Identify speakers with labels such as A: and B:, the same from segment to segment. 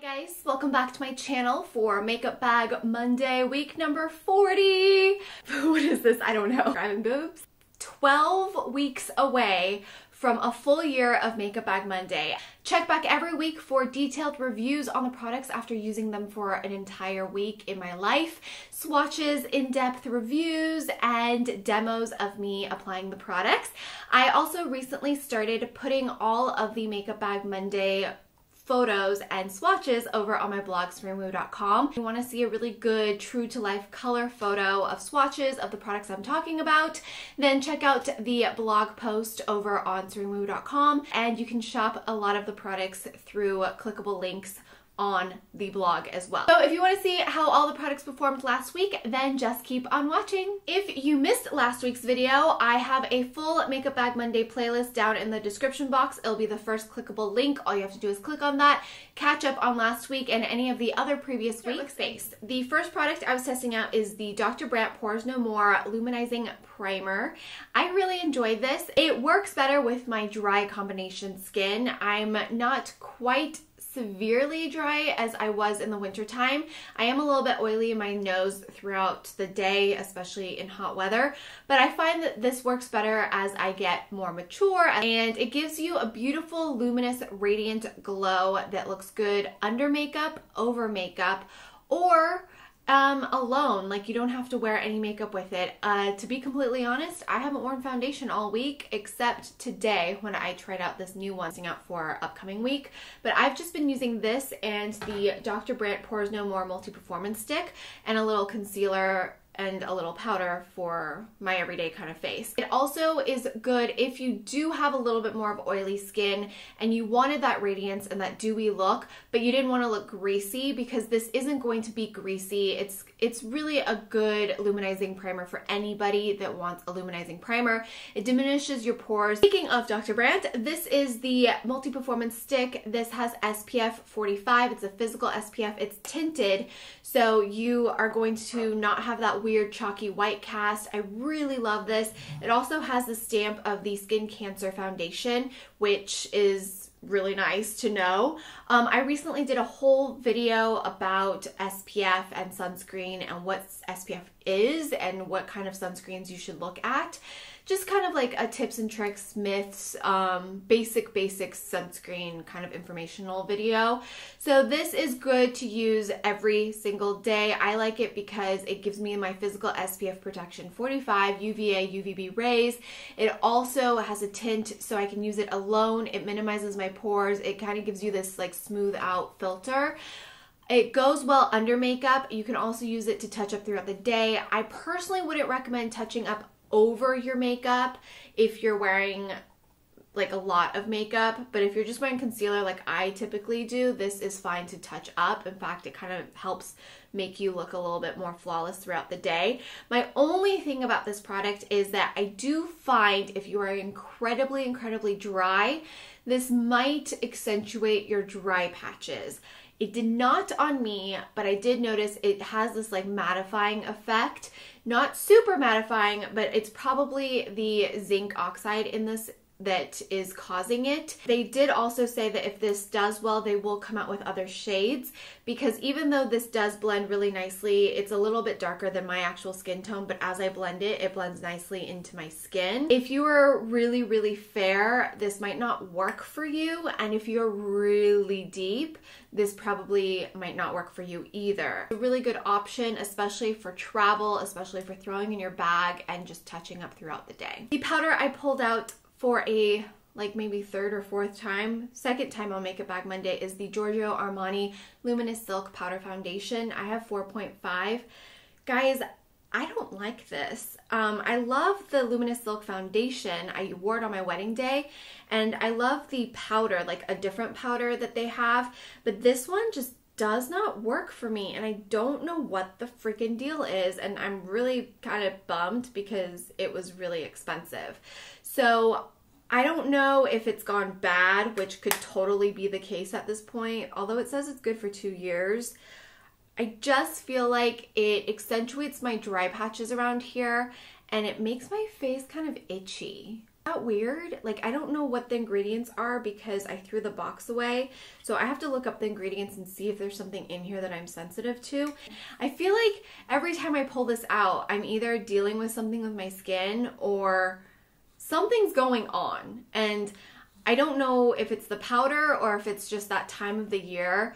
A: Hi guys, welcome back to my channel for Makeup Bag Monday, week number 40. What is this? I don't know. Driving boobs? 12 weeks away from a full year of Makeup Bag Monday. Check back every week for detailed reviews on the products after using them for an entire week in my life, swatches, in-depth reviews, and demos of me applying the products. I also recently started putting all of the Makeup Bag Monday photos and swatches over on my blog, Serein.com. If you want to see a really good true-to-life color photo of swatches of the products I'm talking about, then check out the blog post over on Serein.com, and you can shop a lot of the products through clickable links on the blog as well. So if you want to see how all the products performed last week, then just keep on watching. If you missed last week's video, I have a full Makeup Bag Monday playlist down in the description box. It'll be the first clickable link. All you have to do is click on that, catch up on last week and any of the other previous weeks. The first product I was testing out is the Dr. Brandt Pores No More Luminizing Primer. I really enjoyed this. It works better with my dry combination skin. I'm not quite severely dry as I was in the winter time. I am a little bit oily in my nose throughout the day, especially in hot weather, but I find that this works better as I get more mature, and it gives you a beautiful luminous radiant glow that looks good under makeup, over makeup, or alone. Like, you don't have to wear any makeup with it. To be completely honest, I haven't worn foundation all week except today when I tried out this new one out for upcoming week. But I've just been using this and the Dr. Brandt Pores No More Multi-Performance Stick and a little concealer and a little powder for my everyday kind of face. It also is good if you do have a little bit more of oily skin and you wanted that radiance and that dewy look, but you didn't want to look greasy, because this isn't going to be greasy. It's really a good luminizing primer for anybody that wants a luminizing primer. It diminishes your pores. Speaking of Dr. Brandt, this is the multi-performance stick. This has SPF 45. It's a physical SPF. It's tinted, so you are going to not have that weird chalky white cast. I really love this. It also has the stamp of the Skin Cancer Foundation, which is really nice to know. I recently did a whole video about SPF and sunscreen and what SPF is and what kind of sunscreens you should look at. Just kind of like a tips and tricks, myths, basic sunscreen kind of informational video. So this is good to use every single day. I like it because it gives me my physical SPF protection 45, UVA, UVB rays. It also has a tint, so I can use it alone. It minimizes my pores. It kind of gives you this like smooth out filter. It goes well under makeup. You can also use it to touch up throughout the day. I personally wouldn't recommend touching up over your makeup if you're wearing like a lot of makeup, but if you're just wearing concealer like I typically do, this is fine to touch up. In fact, it kind of helps make you look a little bit more flawless throughout the day. My only thing about this product is that I do find if you are incredibly dry, this might accentuate your dry patches. It did not on me, but I did notice it has this like mattifying effect. Not super mattifying, but it's probably the zinc oxide in this that is causing it. They did also say that if this does well, they will come out with other shades, because even though this does blend really nicely, it's a little bit darker than my actual skin tone, but as I blend it, it blends nicely into my skin. If you are really fair, this might not work for you, and if you're really deep, this probably might not work for you either. A really good option, especially for travel, especially for throwing in your bag and just touching up throughout the day. The powder I pulled out for a like maybe second time on Makeup Bag Monday is the Giorgio Armani Luminous Silk Powder Foundation. I have 4.5. Guys, I don't like this. I love the Luminous Silk Foundation. I wore it on my wedding day, and I love the powder, like a different powder that they have, but this one just does not work for me, and I don't know what the freaking deal is, and I'm really kind of bummed because it was really expensive. So I don't know if it's gone bad, which could totally be the case at this point, although it says it's good for 2 years. I just feel like it accentuates my dry patches around here, and it makes my face kind of itchy. that weird? Like, I don't know what the ingredients are because I threw the box away. So I have to look up the ingredients and see if there's something in here that I'm sensitive to. I feel like every time I pull this out, I'm either dealing with something with my skin or something's going on. And I don't know if it's the powder or if it's just that time of the year.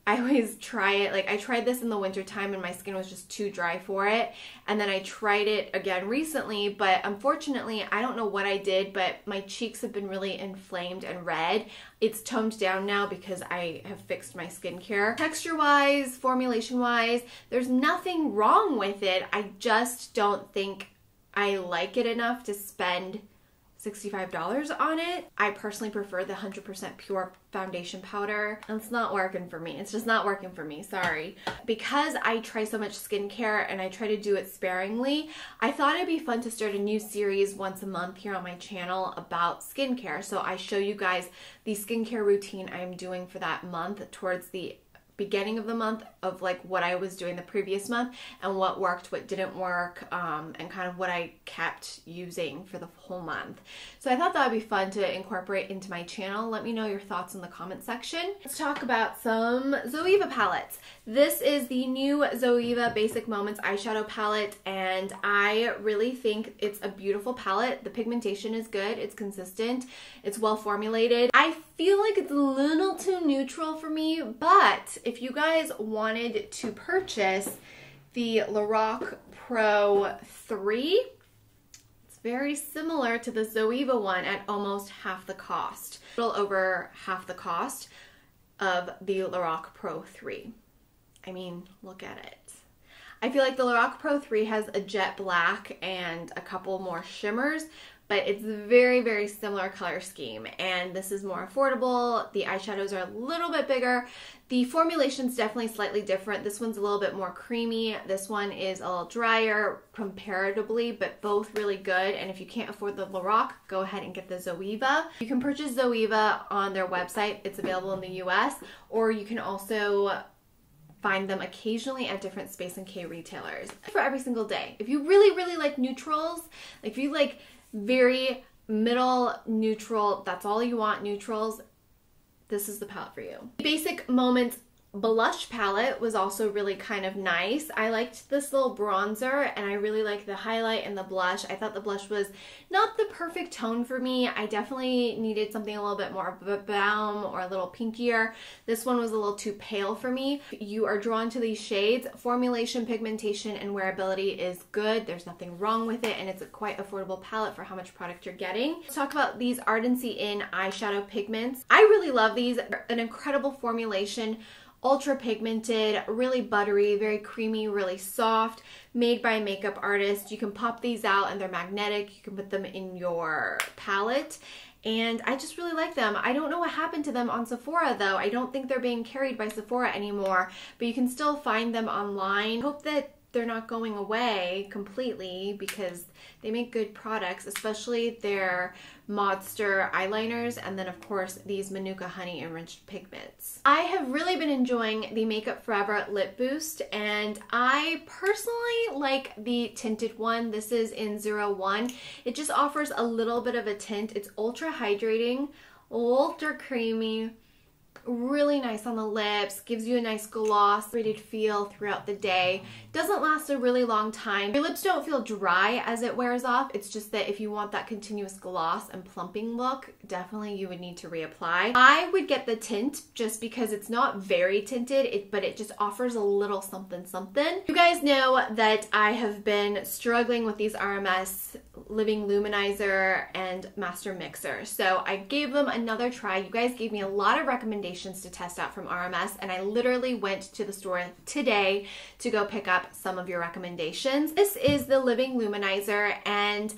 A: I always try it, like I tried this in the winter time and my skin was just too dry for it. And then I tried it again recently, but unfortunately, I don't know what I did, but my cheeks have been really inflamed and red. It's toned down now because I have fixed my skincare. Texture-wise, formulation-wise, there's nothing wrong with it. I just don't think I like it enough to spend $65 on it. I personally prefer the 100% pure foundation powder. And it's not working for me. It's just not working for me, sorry. Because I try so much skincare and I try to do it sparingly, I thought it'd be fun to start a new series once a month here on my channel about skincare. So I show you guys the skincare routine I'm doing for that month towards the beginning of the month of like what I was doing the previous month and what worked, what didn't work, and kind of what I kept using for the whole month. So I thought that would be fun to incorporate into my channel. Let me know your thoughts in the comment section. Let's talk about some Zoeva palettes. This is the new Zoeva Basic Moments eyeshadow palette, and I really think it's a beautiful palette. The pigmentation is good, it's consistent, it's well formulated. I feel like it's a little too neutral for me, but if you guys wanted to purchase the Lorac Pro 3, it's very similar to the Zoeva one at almost half the cost. A little over half the cost of the Lorac Pro 3. I mean, look at it. I feel like the Lorac Pro 3 has a jet black and a couple more shimmers, but it's very, very similar color scheme, and this is more affordable. The eyeshadows are a little bit bigger. The formulation's definitely slightly different. This one's a little bit more creamy. This one is a little drier comparatively, but both really good. And if you can't afford the Lorac, go ahead and get the Zoeva. You can purchase Zoeva on their website. It's available in the US, or you can also find them occasionally at different Space & K retailers. For every single day. If you really, really like neutrals, like if you like very middle neutral, that's all you want, neutrals, this is the palette for you. Basic Moments blush palette was also really kind of nice. I liked this little bronzer and I really liked the highlight and the blush. I thought the blush was not the perfect tone for me. I definitely needed something a little bit more balm or a little pinkier. This one was a little too pale for me. You are drawn to these shades. Formulation, pigmentation, and wearability is good. There's nothing wrong with it, and it's a quite affordable palette for how much product you're getting. Let's talk about these Ardency in eyeshadow pigments. I really love these. They're an incredible formulation. Ultra pigmented, really buttery, very creamy, really soft, made by a makeup artist. You can pop these out and they're magnetic. You can put them in your palette. And I just really like them. I don't know what happened to them on Sephora though. I don't think they're being carried by Sephora anymore, but you can still find them online. I hope that they're not going away completely because they make good products, especially their Modster eyeliners, and then of course these Manuka Honey Enriched Pigments. I have really been enjoying the Makeup Forever Lip Boost, and I personally like the tinted one. This is in 01. It just offers a little bit of a tint. It's ultra hydrating, ultra creamy, really nice on the lips, gives you a nice gloss, rated feel throughout the day. Doesn't last a really long time. Your lips don't feel dry as it wears off. It's just that if you want that continuous gloss and plumping look, definitely you would need to reapply. I would get the tint just because it's not very tinted, but it just offers a little something something. You guys know that I have been struggling with these RMS Living Luminizer and Master Mixer, so I gave them another try. You guys gave me a lot of recommendations to test out from RMS, and I literally went to the store today to go pick up some of your recommendations. This is the Living Luminizer, and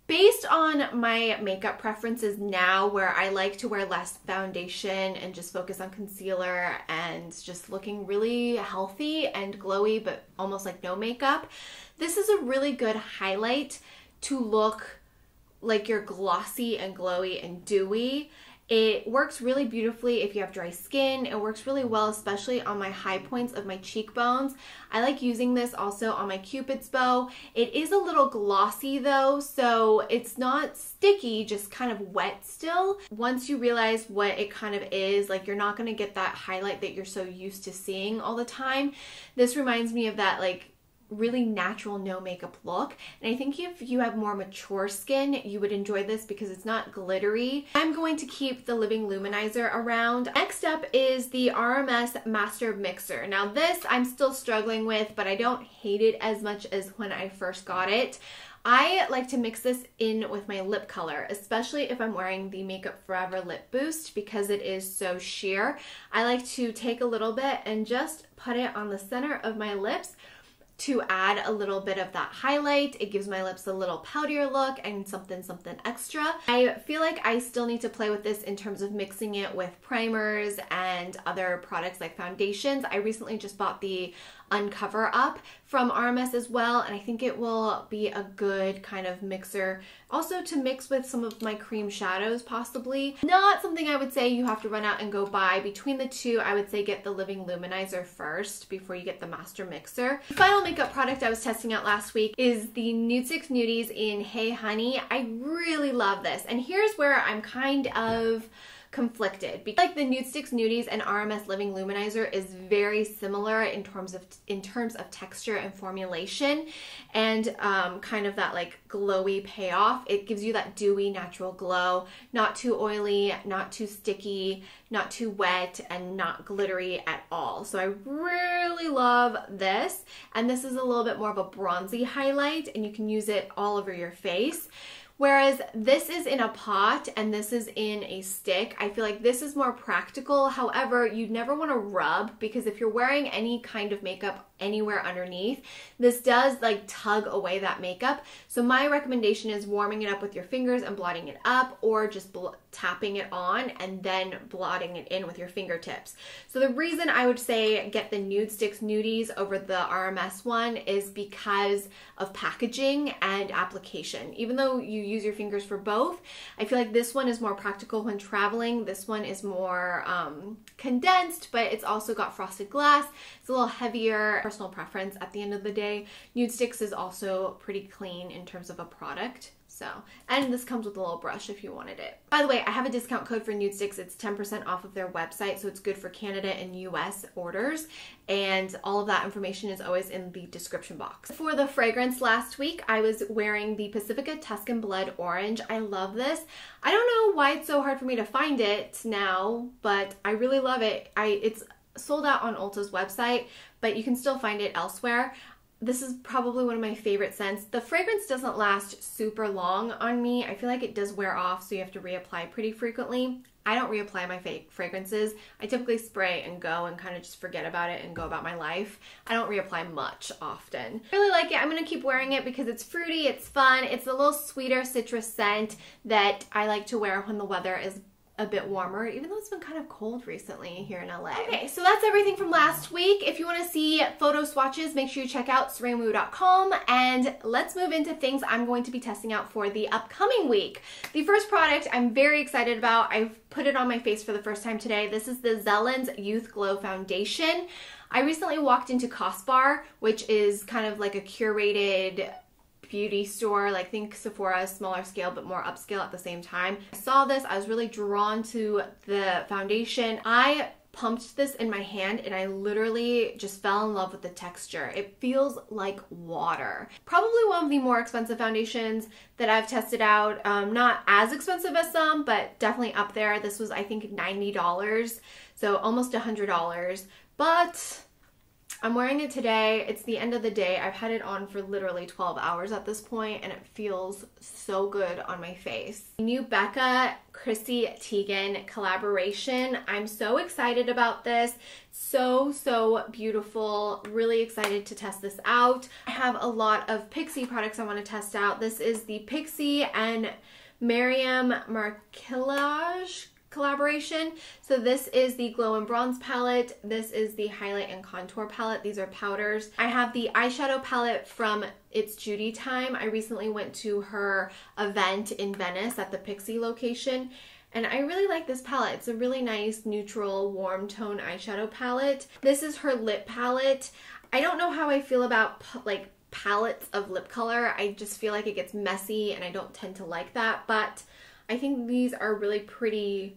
A: based on my makeup preferences now, where I like to wear less foundation and just focus on concealer and just looking really healthy and glowy but almost like no makeup, this is a really good highlight to look like you're glossy and glowy and dewy. It works really beautifully if you have dry skin. It works really well, especially on my high points of my cheekbones. I like using this also on my Cupid's bow. It is a little glossy though, so it's not sticky, just kind of wet still. Once you realize what it kind of is, like you're not gonna get that highlight that you're so used to seeing all the time. This reminds me of that like really natural no makeup look, and I think if you have more mature skin you would enjoy this because it's not glittery. I'm going to keep the Living Luminizer around. Next up is the RMS Master Mixer. Now this I'm still struggling with, but I don't hate it as much as when I first got it. I like to mix this in with my lip color, especially if I'm wearing the Makeup Forever Lip Boost because it is so sheer. I like to take a little bit and just put it on the center of my lips to add a little bit of that highlight. It gives my lips a little poutier look and something extra. I feel like I still need to play with this in terms of mixing it with primers and other products like foundations. I recently just bought the Uncover Up from RMS as well, and I think it will be a good kind of mixer also to mix with some of my cream shadows possibly. Not something I would say you have to run out and go buy. Between the two, I would say get the Living Luminizer first before you get the Master Mixer. The final makeup product I was testing out last week is the NUDESTIX Nudies in Hey Honey. I really love this, and here's where I'm kind of conflicted. Like the NUDESTIX Nudies and RMS Living Luminizer is very similar in terms of texture and formulation, and kind of that like glowy payoff. It gives you that dewy natural glow, not too oily, not too sticky, not too wet, and not glittery at all. So I really love this, and this is a little bit more of a bronzy highlight, and you can use it all over your face. Whereas this is in a pot and this is in a stick. I feel like this is more practical. However, you'd never want to rub, because if you're wearing any kind of makeup anywhere underneath, this does like tug away that makeup. So my recommendation is warming it up with your fingers and blotting it up, or just tapping it on and then blotting it in with your fingertips. So the reason I would say get the NUDESTIX Nudies over the RMS one is because of packaging and application. Even though you use your fingers for both, I feel like this one is more practical when traveling. This one is more condensed, but it's also got frosted glass. It's a little heavier. Personal preference at the end of the day. NUDESTIX is also pretty clean in terms of a product. So, and this comes with a little brush if you wanted it. By the way, I have a discount code for NUDESTIX. It's 10% off of their website, so it's good for Canada and US orders, and all of that information is always in the description box. For the fragrance last week, I was wearing the Pacifica Tuscan Blood Orange. I love this. I don't know why it's so hard for me to find it now, but I really love it. It's sold out on Ulta's website, but you can still find it elsewhere. This is probably one of my favorite scents. The fragrance doesn't last super long on me. I feel like it does wear off, so you have to reapply pretty frequently. I don't reapply my fragrances. I typically spray and go and kind of just forget about it and go about my life. I don't reapply much often. I really like it. I'm gonna keep wearing it because it's fruity, it's fun, it's a little sweeter citrus scent that I like to wear when the weather is a bit warmer, even though it's been kind of cold recently here in LA. Okay, so that's everything from last week. If you want to see photo swatches, make sure you check out sereinwoo.com, and let's move into things I'm going to be testing out for the upcoming week. The first product I'm very excited about. I've put it on my face for the first time today. This is the Zellen's Youth Glow Foundation. I recently walked into Cosbar, which is kind of like a curated beauty store, like think Sephora, smaller scale but more upscale at the same time. I saw this, I was really drawn to the foundation. I pumped this in my hand and I literally just fell in love with the texture. It feels like water. Probably one of the more expensive foundations that I've tested out. Not as expensive as some, but definitely up there. This was, I think, $90, so almost $100, but I'm wearing it today. It's the end of the day. I've had it on for literally 12 hours at this point, and it feels so good on my face. New Becca Chrissy Teigen collaboration. I'm so excited about this. So beautiful. Really excited to test this out. I have a lot of Pixi products I want to test out. This is the Pixi and Miriam Marquillage collaboration. So this is the Glow and Bronze palette. This is the Highlight and Contour palette. These are powders. I have the eyeshadow palette from It's Judy Time. I recently went to her event in Venice at the Pixi location, And I really like this palette. It's a really nice neutral warm tone eyeshadow palette. This is her lip palette. I don't know how I feel about like palettes of lip color. I just feel like it gets messy and I don't tend to like that, but I think these are really pretty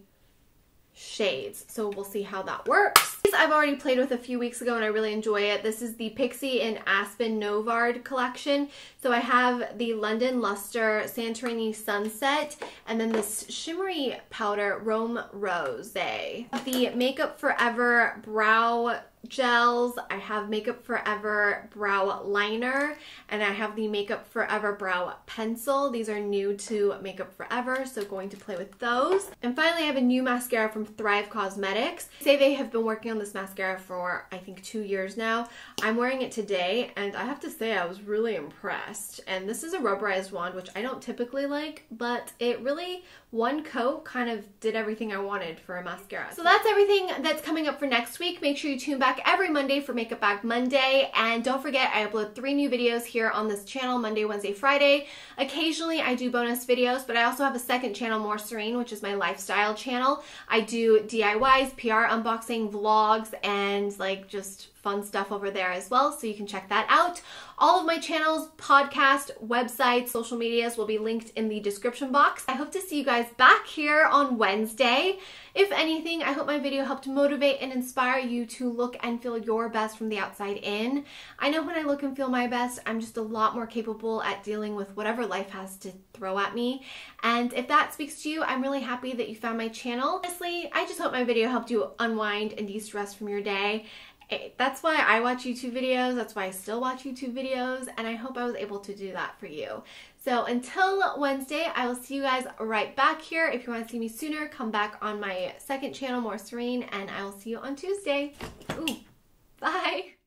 A: shades, so we'll see how that works. These I've already played with a few weeks ago and I really enjoy it. This is the Pixie and Aspen Novard collection. So I have the London Luster Santorini Sunset and then this shimmery powder Rome Rose. The Makeup Forever brow gels. I have Makeup Forever brow liner and I have the Makeup Forever brow pencil. These are new to Makeup Forever, so going to play with those. And finally I have a new mascara from Thrive Cosmetics. They have been working on this mascara for I think 2 years now. I'm wearing it today and I have to say I was really impressed. And this is a rubberized wand, which I don't typically like, but it really, one coat kind of did everything I wanted for a mascara. So that's everything that's coming up for next week. Make sure you tune back every Monday for Makeup Bag Monday, and don't forget I upload 3 new videos here on this channel, Monday, Wednesday, Friday. Occasionally I do bonus videos, but I also have a second channel, More Serein, which is my lifestyle channel. I do DIYs, PR unboxing, vlogs, and like just fun stuff over there as well, so you can check that out. All of my channels, podcast, websites, social medias will be linked in the description box. I hope to see you guys back here on Wednesday. If anything, I hope my video helped motivate and inspire you to look and feel your best from the outside in. I know when I look and feel my best, I'm just a lot more capable at dealing with whatever life has to throw at me. And if that speaks to you, I'm really happy that you found my channel. Honestly, I just hope my video helped you unwind and de-stress from your day. That's why I watch YouTube videos, that's why I still watch YouTube videos, and I hope I was able to do that for you. So until Wednesday, I will see you guys right back here. If you want to see me sooner, come back on my second channel, More Serein, and I will see you on Tuesday. Ooh, bye!